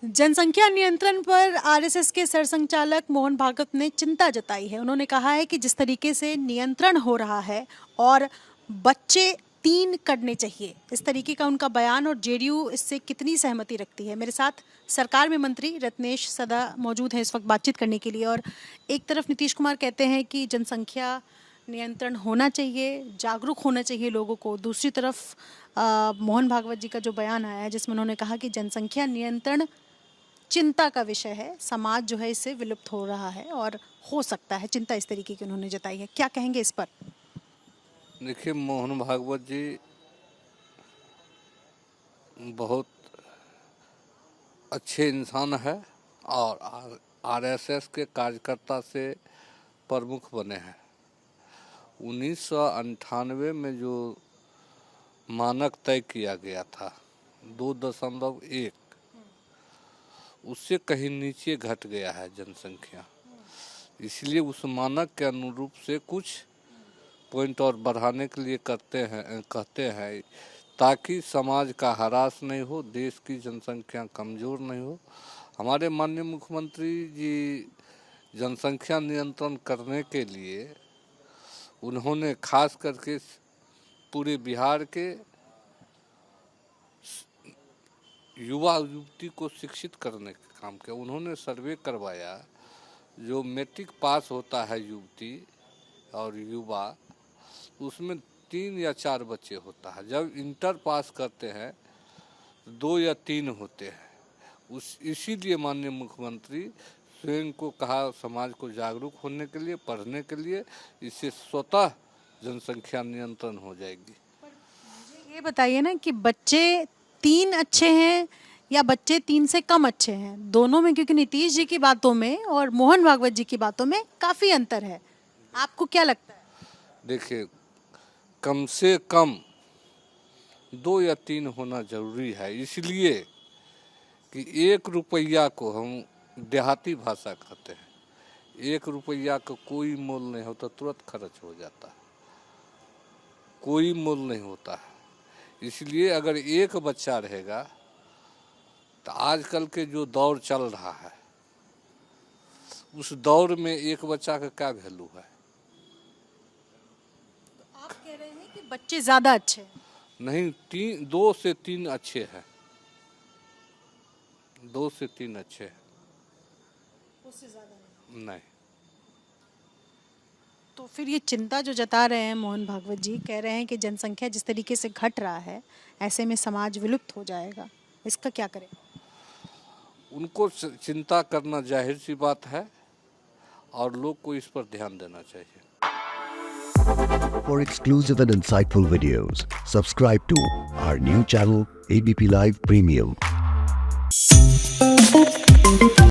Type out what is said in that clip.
जनसंख्या नियंत्रण पर आरएसएस के सरसंघचालक मोहन भागवत ने चिंता जताई है। उन्होंने कहा है कि जिस तरीके से नियंत्रण हो रहा है और बच्चे 3 करने चाहिए, इस तरीके का उनका बयान, और जेडीयू इससे कितनी सहमति रखती है। मेरे साथ सरकार में मंत्री रत्नेश सदा मौजूद हैं इस वक्त बातचीत करने के लिए। और एक तरफ नीतीश कुमार कहते हैं कि जनसंख्या नियंत्रण होना चाहिए, जागरूक होना चाहिए लोगों को। दूसरी तरफ मोहन भागवत जी का जो बयान आया है जिसमें उन्होंने कहा कि जनसंख्या नियंत्रण चिंता का विषय है, समाज जो है इससे विलुप्त हो रहा है और हो सकता है, चिंता इस तरीके की उन्होंने जताई है। क्या कहेंगे इस पर? देखिए, मोहन भागवत जी बहुत अच्छे इंसान है और आरएसएस के कार्यकर्ता से प्रमुख बने हैं। 1998 में जो मानक तय किया गया था 2.1, उससे कहीं नीचे घट गया है जनसंख्या। इसलिए उस मानक के अनुरूप से कुछ पॉइंट और बढ़ाने के लिए कहते हैं ताकि समाज का ह्रास नहीं हो, देश की जनसंख्या कमज़ोर नहीं हो। हमारे माननीय मुख्यमंत्री जी जनसंख्या नियंत्रण करने के लिए उन्होंने खास करके पूरे बिहार के युवा युवती को शिक्षित करने का काम किया। उन्होंने सर्वे करवाया, जो मैट्रिक पास होता है युवती और युवा, उसमें 3 या 4 बच्चे होता है। जब इंटर पास करते हैं 2 या 3 होते हैं। इसीलिए माननीय मुख्यमंत्री स्वयं को कहा समाज को जागरूक होने के लिए, पढ़ने के लिए, इससे स्वतः जनसंख्या नियंत्रण हो जाएगी। मुझे ये बताइए ना कि बच्चे 3 अच्छे हैं या बच्चे 3 से कम अच्छे हैं, दोनों में? क्योंकि नीतीश जी की बातों में और मोहन भागवत जी की बातों में काफ़ी अंतर है। आपको क्या लगता है? देखिए, कम से कम 2 या 3 होना जरूरी है, इसलिए कि 1 रुपया को हम देहाती भाषा कहते हैं। 1 रुपया का कोई मोल नहीं होता, तुरंत खर्च हो जाता है, कोई मोल नहीं होता है। इसलिए अगर 1 बच्चा रहेगा तो आजकल के जो दौर चल रहा है उस दौर में 1 बच्चा का क्या वैल्यू है? आप कह रहे हैं कि बच्चे ज़्यादा अच्छे हैं? नहीं, 2 से 3 अच्छे हैं, 2 से 3 अच्छे हैं, उससे ज़्यादा नहीं। तो फिर ये चिंता जो जता रहे हैं मोहन भागवत जी, कह रहे हैं कि जनसंख्या जिस तरीके से घट रहा है ऐसे में समाज विलुप्त हो जाएगा, इसका क्या करें? उनको चिंता करना जाहिर सी बात है और लोग को इस पर ध्यान देना चाहिए। For exclusive and insightful videos, subscribe to our new channel ABP Live Premium.